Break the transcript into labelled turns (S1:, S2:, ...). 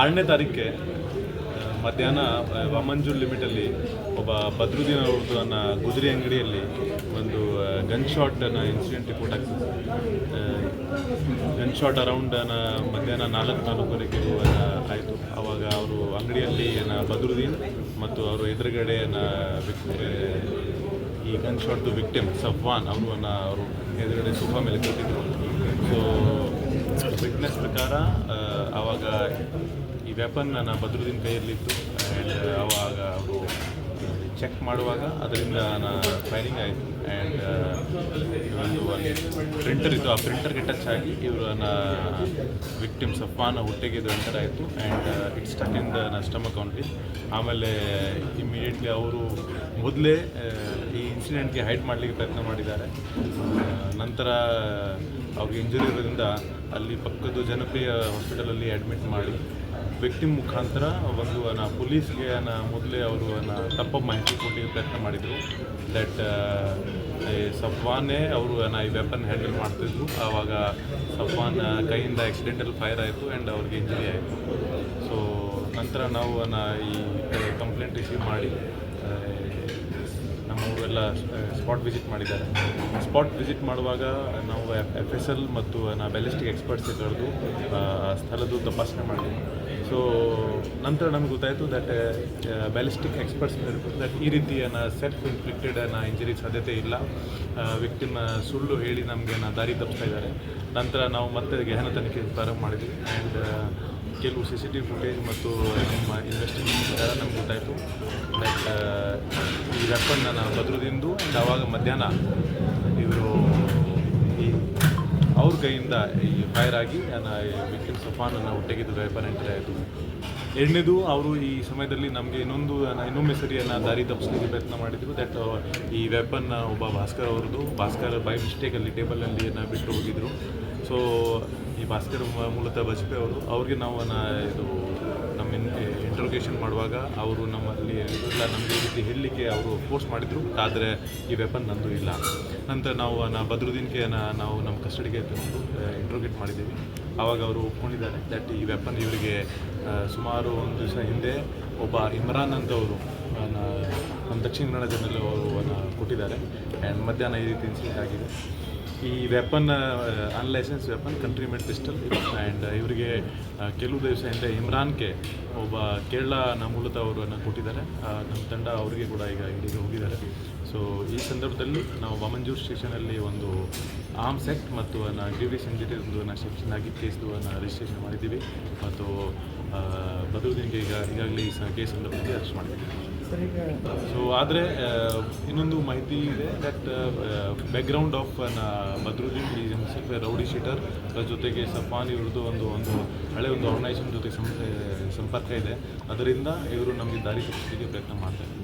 S1: 6ನೇ ತಾರೀಕೆ ಮಧ್ಯಾಹ್ನ ವಾಮಂಜೂರ್ ಲಿಮಿಟಲ್ಲಿ ಒಬ್ಬ ಬದ್ರುದ್ದೀನ್ ಅವ್ರದ್ದು ಗುಜರಿ ಅಂಗಡಿಯಲ್ಲಿ ಒಂದು ಗನ್ ಶಾಟ್ ಇನ್ಸಿಡೆಂಟ್ ರಿಪೋರ್ಟ್ ಆಗ್ತದೆ. ಗನ್ ಶಾಟ್ ಅರೌಂಡ್ ಮಧ್ಯಾಹ್ನ 4:04 ಆಯಿತು. ಆವಾಗ ಅವರು ಅಂಗಡಿಯಲ್ಲಿ ಬದ್ರುದ್ದೀನ್ ಮತ್ತು ಅವರು ಎದುರುಗಡೆ ಈ ಗನ್ ಶಾಟ್ದು ವಿಕ್ಟಿಮ್ ಸಫ್ವಾನ್ ಅವರು ಎದುರುಗಡೆ ಸೋಫಾ ಮೇಲೆ ಕೂತಿದ್ರು. ಸೊ ವಿಟ್ನೆಸ್ ಪ್ರಕಾರ ಆವಾಗ ಈ ವೆಪನ್ ಬದ್ರುದ್ದೀನ್ ಕೈಯಲ್ಲಿತ್ತು. ಆ್ಯಂಡ್ ಆವಾಗ ಅವರು ಚೆಕ್ ಮಾಡುವಾಗ ಅದರಿಂದ ಫೈರಿಂಗ್ ಆಯಿತು. ಆ್ಯಂಡ್ ಒಂದು ಪ್ರಿಂಟರ್ ಇತ್ತು, ಆ ಪ್ರಿಂಟರ್ಗೆ ಟಚ್ ಆಗಿ ಇವರು ವಿಕ್ಟಿಮ್ ಸಫ್ವಾನ್ ಹೊಟ್ಟೆಗೆ ಇದು ಎಂಟರ್ ಆಯಿತು. And it's stuck in the stomach only. ಆಮೇಲೆ ಇಮ್ಮಿಡಿಯೇಟ್ಲಿ ಅವರು ಮೊದಲೇ ಈ ಇನ್ಸಿಡೆಂಟ್ಗೆ ಹೈಡ್ ಮಾಡಲಿಕ್ಕೆ ಪ್ರಯತ್ನ ಮಾಡಿದ್ದಾರೆ. ನಂತರ ಅವ್ರಿಗೆ ಇಂಜುರಿ ಇರೋದ್ರಿಂದ ಅಲ್ಲಿ ಪಕ್ಕದ ಜನಪ್ರಿಯ ಹಾಸ್ಪಿಟಲಲ್ಲಿ ಅಡ್ಮಿಟ್ ಮಾಡಿ ವಿಕ್ಟಿಮ್ ಮುಖಾಂತರ ಒಂದು ಪೊಲೀಸ್ಗೆ ಮೊದಲೇ ಅವರು ತಪ್ಪ ಮಾಹಿತಿ ಕೊಡಲಿಕ್ಕೆ ಪ್ರಯತ್ನ ಮಾಡಿದರು. ದಟ್ ಸಫ್ವಾನೇ ಅವರು ಈ ವೆಪನ್ ಹ್ಯಾಂಡಲ್ ಮಾಡ್ತಿದ್ರು. ಆವಾಗ ಸಫ್ವಾನ್ ಕೈಯಿಂದ ಆಕ್ಸಿಡೆಂಟಲ್ ಫೈರ್ ಆಯಿತು ಆ್ಯಂಡ್ ಅವ್ರಿಗೆ ಇಂಜುರಿ ಆಯಿತು. ಸೊ ನಂತರ ನಾವು ಈ ಕಂಪ್ಲೇಂಟ್ ರಿಸೀವ್ ಮಾಡಿ ನಮ್ಮವರೆಲ್ಲ ಸ್ಪಾಟ್ ವಿಸಿಟ್ ಮಾಡಿದ್ದಾರೆ. ಸ್ಪಾಟ್ ವಿಸಿಟ್ ಮಾಡುವಾಗ ನಾವು FSL ಮತ್ತು ಬ್ಯಾಲಿಸ್ಟಿಕ್ ಎಕ್ಸ್ಪರ್ಟ್ಸ್ ಕರೆದು ಸ್ಥಳದ್ದು ತಪಾಸಣೆ ಮಾಡಿದ್ವಿ. ಸೊ ನಂತರ ನಮಗೆ ಗೊತ್ತಾಯಿತು ದಟ್ ಬ್ಯಾಲಿಸ್ಟಿಕ್ ಎಕ್ಸ್ಪರ್ಟ್ಸ್ ದಟ್ ಈ ರೀತಿ ಸೆಲ್ಫ್ ಇನ್ಫ್ಲಿಕ್ಟೆಡ್ ಇಂಜರಿ ಸಾಧ್ಯತೆ ಇಲ್ಲ. ವಿಕ್ಟಿಮ್ ಸುಳ್ಳು ಹೇಳಿ ನಮಗೆ ದಾರಿ ತಪ್ಪಿಸ್ತಾ ಇದ್ದಾರೆ. ನಂತರ ನಾವು ಮತ್ತೆ ಗಹನ ತನಿಖೆ ಪ್ರಾರಂಭ ಮಾಡಿದ್ವಿ. ಆ್ಯಂಡ್ ಕೆಲವು CCTV ಫುಟೇಜ್ ಮತ್ತು ನಮ್ಮ ಇನ್ವೆಸ್ಟಿಗೇಷನ್ ಪ್ರಕಾರ ನಮ್ಗೆ ಗೊತ್ತಾಯಿತು ದಟ್ ಈ ವೆಪನ್ ಬದ್ರುದಿಂದು. ಆ್ಯಂಡ್ ಆವಾಗ ಮಧ್ಯಾಹ್ನ ಇವರು ಅವ್ರ ಕೈಯಿಂದ ಈ ಫೈರ್ ಆಗಿ ವಿಕ್ಟಿಮ್ ಸಫಾನನ್ನು ಹೊಟ್ಟೆಗಿದ್ದು ವೆಪನ್ ಎಂಟ್ರಿ ಆಯಿತು. ಎರಡನೇದು ಅವರು ಈ ಸಮಯದಲ್ಲಿ ನಮಗೆ ಇನ್ನೊಮ್ಮೆ ಸರಿಯನ್ನು ದಾರಿ ತಪ್ಪಿಸಲಿಕ್ಕೆ ಪ್ರಯತ್ನ ಮಾಡಿದರು. ದಟ್ ಈ ವೆಪನ್ ಒಬ್ಬ ಭಾಸ್ಕರ್ ಅವ್ರದ್ದು. ಭಾಸ್ಕರ್ ಬೈ ಮಿಸ್ಟೇಕಲ್ಲಿ ಟೇಬಲಲ್ಲಿ ಬಿಟ್ಟು ಹೋಗಿದ್ರು. ಸೊ ಈ ಭಾಸ್ಕರ್ ಮೂಲತಃ ಬಜ್ಪೆ ಅವರು. ಅವ್ರಿಗೆ ನಾವು ಇದು ನಮ್ಮ ಇಂಟ್ರೋಗೇಷನ್ ಮಾಡುವಾಗ ಅವರು ನಮ್ಮಲ್ಲಿ ಇಲ್ಲ ನಮಗೆ ಈ ರೀತಿ ಹೇಳಲಿಕ್ಕೆ ಅವರು ಫೋರ್ಸ್ ಮಾಡಿದರು. ಆದರೆ ಈ ವೆಪನ್ ನಂದು ಇಲ್ಲ. ನಂತರ ನಾವು ಬದ್ರುದ್ದೀನ್ಗೆ ನಾವು ನಮ್ಮ ಕಸ್ಟಡಿಗೆ ತಂದು ಇಂಟ್ರೋಗೇಟ್ ಮಾಡಿದ್ದೀವಿ. ಆವಾಗ ಅವರು ಒಪ್ಕೊಂಡಿದ್ದಾರೆ ದಟ್ ಈ ವೆಪನ್ ಇವರಿಗೆ ಸುಮಾರು ಒಂದು ದಿವಸ ಹಿಂದೆ ಒಬ್ಬ ಇಮ್ರಾನ್ ಅಂತವರು ನಮ್ಮ ದಕ್ಷಿಣ ಕನ್ನಡ ಜಿಲ್ಲೆಯಲ್ಲಿ ಅವರು ಕೊಟ್ಟಿದ್ದಾರೆ. ಆ್ಯಂಡ್ ಮಧ್ಯಾಹ್ನ ಈ ರೀತಿ ಇನ್ಸಿಡೆಂಟ್ ಆಗಿದೆ. ಈ weapon unlicense weapon country made pistol ಇದು. ಆ್ಯಂಡ್ ಇವರಿಗೆ ಕೆಲವು ದಿವಸ ಹಿಂದೆ ಇಮ್ರಾನ್ಗೆ ಒಬ್ಬ ಕೇರಳ ಮೂಲತಃ ಅವರನ್ನು ಕೊಟ್ಟಿದ್ದಾರೆ. ನಮ್ಮ ತಂಡ ಅವರಿಗೆ ಕೂಡ ಈಗ ಇಲ್ಲಿಗೆ ಹೋಗಿದ್ದಾರೆ. ಸೊ ಈ ಸಂದರ್ಭದಲ್ಲಿ ನಾವು ವಾಮಂಜೂರ್ ಸ್ಟೇಷನಲ್ಲಿ ಒಂದು ಆರ್ಮ್ಸ್ ಆ್ಯಕ್ಟ್ ಮತ್ತು ಗ್ರೀವಿಯಸ್ ಇಂಜುರಿ ಒಂದು ಸೆಕ್ಷನ್ ಆಗಿ ಕೇಸ್ದು ರಿಜಿಸ್ಟ್ರೇಷನ್ ಮಾಡಿದ್ದೀವಿ. ಮತ್ತು ಬದ್ರುದ್ದೀನ್ಗೆ ಈಗಾಗಲೇ ಈ ಕೇಸ್ ಸಂದರ್ಭದಲ್ಲಿ ಅರೆಸ್ಟ್ ಮಾಡಿದ್ದೀವಿ. ಸೊ ಆದರೆ ಇನ್ನೊಂದು ಮಾಹಿತಿ ಇದೆ ದಟ್ ಬ್ಯಾಕ್ಗ್ರೌಂಡ್ ಆಫ್ ಬದ್ರುದ್ದೀನ್ ಈ ಹಿಮ್ಸೆಲ್ಫ್ ರೌಡಿ ಶೀಟರ್ ಜೊತೆಗೆ ಸಫಾನ್ ಇವ್ರದ್ದು ಒಂದು ಹಳೆ ಒಂದು ಆರ್ಗನೈಸೇಷನ್ ಜೊತೆ ಸಂಪರ್ಕ ಇದೆ. ಅದರಿಂದ ಇವರು ನಮಗೆ ದಾರಿ ತಪ್ಪಿಸಲಿಕ್ಕೆ ಪ್ರಯತ್ನ ಮಾಡ್ತಾರೆ.